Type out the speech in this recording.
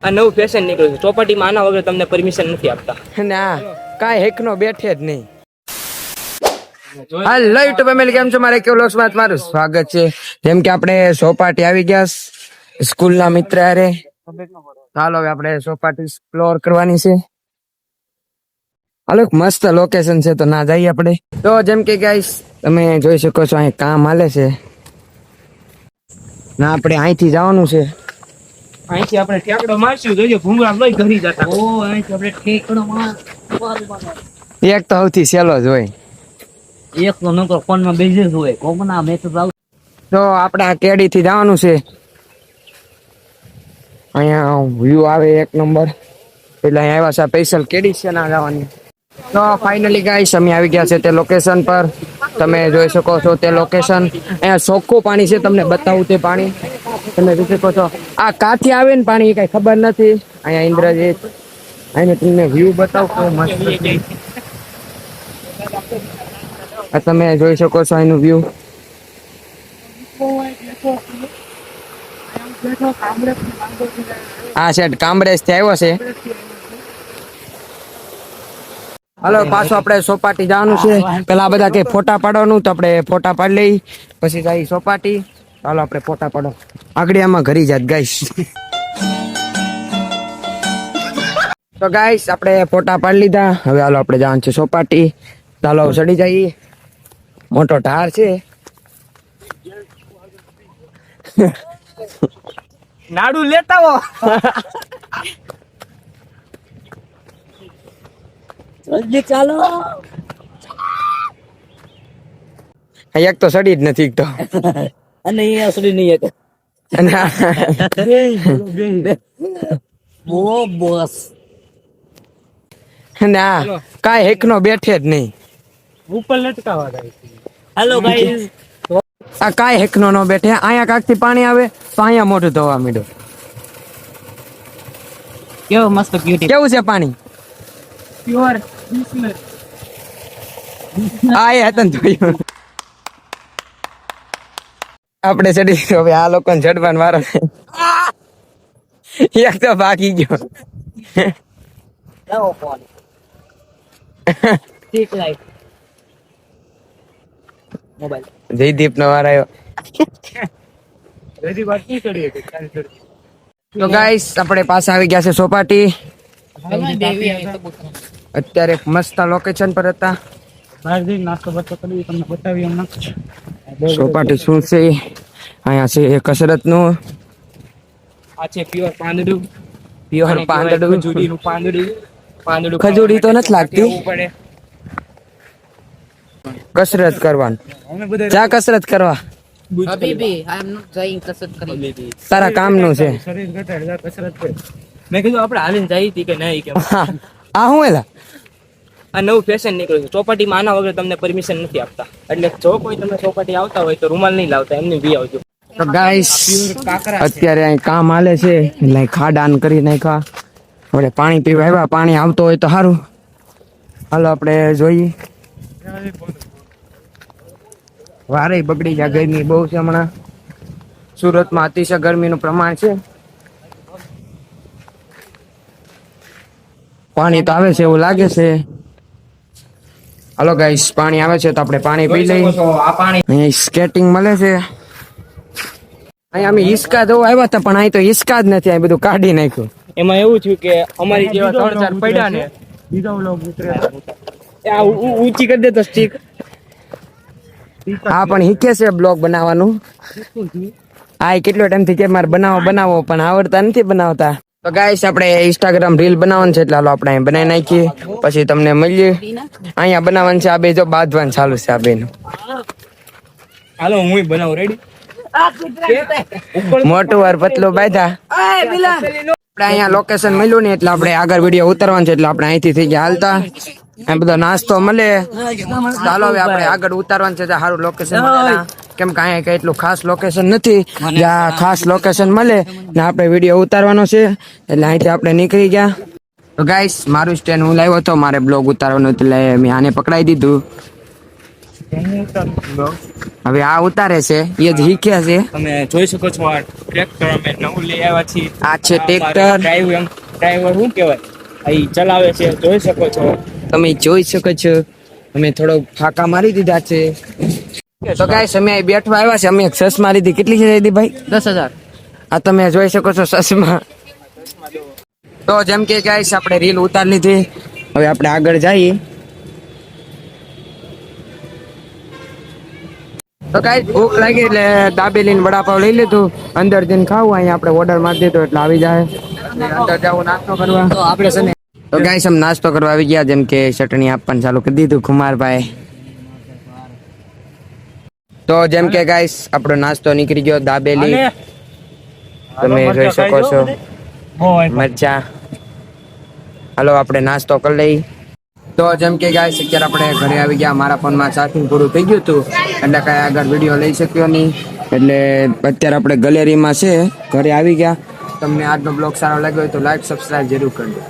આ નવું ફેશન નીકળ્યું છે. ચોપાટીમાં આના વગર તમને પરમિશન નથી આપતા. ના કાંઈ હેકનો બેઠે જ નહીં. હાલો યુટ્યુબ ફેમિલી, કેમ છો? મારે કેવું લોક્સમાં તમારું સ્વાગત છે. જેમ કે આપણે ચોપાટી આવી ગયા સ્કૂલના મિત્ર હારે. ચાલો હવે આપણે ચોપાટી એક્સપ્લોર કરવાની છે. હાલો મસ્ત લોકેશન છે તો ના જઈએ આપણે. તો જેમ કે ગાઈસ તમે જોઈ શકો છો અહીં કામ હાલે છે ના, આપણે અહીંથી જવાનું છે. અહીંથી આપણે ઠેકડો મારશું, જોજો ભૂંગળા લઈ ઘરી જતા. ઓ અહીંથી આપણે ઠેકડો માર. એક તો સૌથી સહેલો જ હોય. એક તો નકર ફોનમાં બેસી હોય કોમના મેસેજ આવ. તો આપણે આ કેડી થી જવાનું છે. અહીંયા વ્યૂ આવે એક નંબર. એટલે અહીંયા આવ્યા છે સ્પેશિયલ કેડી છે ના જવાની. તો ફાઇનલી ગાઈસ અમે આવી ગયા છે તે લોકેશન પર. તમે જોઈ શકો છો તે લોકેશન. અહીંયા ચોખ્ખું પાણી છે, તમને બતાવું તે પાણી. તમે જોઈ શકો છો આ કાથી આવે ને પાણી કઈ ખબર નથી. અહીંયા ઇન્દ્રજીત અહીંયા તમને વ્યૂ બતાવું મસ્ત. આ તમે જોઈ શકો છો અહીંનું વ્યૂ. આ સેટ કામરેજ થી આવ્યો છે. હાલો પાછું આપણે ચોપાટી જવાનું છે. પેલા બધા કે ફોટા પાડવાનું, તો આપણે ફોટા પાડી લઈ પછી જઈ ચોપાટી. ચાલો આપણે ફોટા પાડો. આગળ આમાં ઘરી જાત ગાઈસ. તો ગાઈસ આપણે ફોટા પાડી લીધા. હવે હાલો આપણે જવાનું છે ચોપાટી. ચાલો ચડી જઈએ. મોટો ઢાર છે. નાડું લેતા હો. જલ્દી ચાલો. એક તો સડી જ નથી તો. અને અહીંયા સડી નહીં એક. ઓ બોસ. ના કાંઈ હેકનો બેઠે જ નહીં. ઉપર લટકાવા જાય. Hello guys. આ કાંઈ હેકનો નો બેઠે. અહીંયા કાકથી પાણી આવે તો અહીંયા મોઢું ધોવા માંડ્યું. કેવું મસ્ત બ્યુટી. કેવું છે પાણી? પ્યોર. આ એ હતા જોયું. આપણે ચડી હવે આ લોકોને ચડવાનો વારો. એક તો ભાગી ગયો. લાવો ફોન. ઠીક લાઈટ. મોબાઈલ. જયદીપ નો વાર આવ્યો. રેડી વાત નહીં કરી હતી. તો ગાઈસ આપણે પાછા આવી ગયા છે ચોપાટી. અત્યારે મસ્ત લોકેશન પર હતા. બહાર જઈને નાસ્તો બસ્તો કરી તમને બતાવી હમણાં. ચોપાટી શું છે? અહીંયા છે કસરત નું. આ છે પ્યોર પાંદડું. પ્યોર પાંદડું. ખજૂરીનું પાંદડું. પાંદડું ખજૂરી તો નથી લાગતી. કેવું પડે. કસરત કરવાનું. જા કસરત કરવા. Habibi, I am not trying kasat કરી. તારા કામનું છે. શરીર ઘટાડે કસરત કરે. મેં કીધું આપણે હાલીને જઈ હતી કે નહીં કે. આ હું એલા આ નવું ફેશન નીકળ્યું છે. ચોપાટીમાં આના વગર તમને પરમિશન નથી આપતા. એટલે જો કોઈ તમે ચોપાટી આવતા હોય તો રૂમાલ નહીં લાવતા, એમને બી આવજો. તો ગાઈસ અત્યારે અહીં કામ હાલે છે એટલે ખાડાન કરી નાખ્યા. આપણે પાણી પીવા આવ્યા. પાણી આવતો હોય તો સારું. હાલો આપણે જોઈએ. વારે બગડી જાય. ગરમી બહુ છે હમણાં. સુરતમાં અતિશય ગરમીનું પ્રમાણ છે. પાણી તો આવે છે એવું લાગે છે. હાલો ગાઈસ પાણી આવે છે તો આપણે પાણી પી લઈએ. આ પાણી અહીંયા સ્કેટિંગ મળે છે. અહીંયા અમે હિસકા જોવા આવ્યા હતા પણ અહીં તો હિસકા જ નથી. અહીં બધું કાઢી નાખ્યું. એમાં એવું થયું કે અમારી જેવા 3-4 પડ્યા ને બીજા વ્લોગ ઉતરે. આ ઊંચી કરી દે તો સ્ટીક. હા પણ શીખે છે બ્લોગ બનાવવાનું. હા કેટલો ટાઈમ થી કે મારે બનાવો પણ આવડતા નથી બનાવતા. તો ગાઈસ આપણે ઇન્સ્ટાગ્રામ રીલ બનાવવાનું છે એટલે હાલો આપણે અહીં બનાવી નાખીએ. પછી તમને મળીએ. અહીંયા બનાવવાનું છે. આ બે જો બાંધવાનું ચાલુ છે. આ બે નું હાલો હું બનાવું. રેડી. મોટું વાર પતલું બાંધા. આપણે અહીંયા લોકેશન મળ્યું ને એટલે આપણે આગળ વિડીયો ઉતારવાનું છે એટલે આપણે અહીંથી થઈ ગયા હાલતા. આ બધો નાસ્તો મળે. ચાલો હવે આપણે આગળ ઉતારવાનું છે. સારું લોકેશન કેમ કે અહીંયા કઈ એટલું ખાસ લોકેશન નથી. જ્યાં ખાસ લોકેશન મળે ને આપણે વિડીયો ઉતારવાનો છે એટલે અહીંથી આપણે નીકળી ગયા. તો ગાઈસ મારું સ્ટેન્ડ હું લાવ્યો હતો મારે બ્લોગ ઉતારવાનું એટલે મેં આને પકડાઈ દીધું. હવે આ ઉતારે છે એ જ શીખ્યા છે. તમે જોઈ શકો છો આ ટ્રેક્ટર અમે નવું લઈ આવ્યા છીએ. આ છે ટ્રેક્ટર. ડ્રાઈવર શું કહેવાય અહીં ચલાવે છે, જોઈ શકો છો. તમે જોઈ શકો છો અમે થોડો ફાંકા મારી દીધા છે. તો ગાઈસ અમે અહીં બેઠવા આવ્યા છે. અમે એક ચશ્મા લીધી. કેટલી છે જયદીપભાઈ? 10,000. આ તમે જોઈ શકો છો ચશ્મા. તો જેમ કે ગાઈસ આપણે રીલ ઉતારી લીધી. હવે આપણે આગળ જઈએ. તો ગાઈસ ભૂખ લાગી એટલે દાબેલી ને વડાપાવ લઈ લીધું. અંદર જઈને ખાવું. અહીંયા આપણે ઓર્ડર મારી દીધો એટલે આવી જાય. એટલે અંદર જાવું નાસ્તો કરવા. તો આપણે છે ને તો ગાઈસ અમે નાસ્તો કરવા આવી ગયા. જેમ કે ચટણી આપવાનું ચાલુ કરી દીધું કુમારભાઈ. તો જેમ કે ગાઈસ આપણો નાસ્તો નીકળી ગયો. દાબેલી તમે જોઈ શકો છો, મરચા. હાલો આપણે નાસ્તો કરી લઈ. તો જેમ કે ગાઈસ અત્યારે આપણે ઘરે આવી ગયા. મારા ફોનમાં ચાર્જિંગ પૂરું થઈ ગયું હતું એટલે કાંઈ આગળ વિડીયો લઈ શક્યો નહીં. એટલે અત્યારે આપણે ગેલેરીમાં છે, ઘરે આવી ગયા. તમને આજનો બ્લોગ સારો લાગ્યો હોય તો લાઈક સબસ્ક્રાઇબ જરૂર કરજો.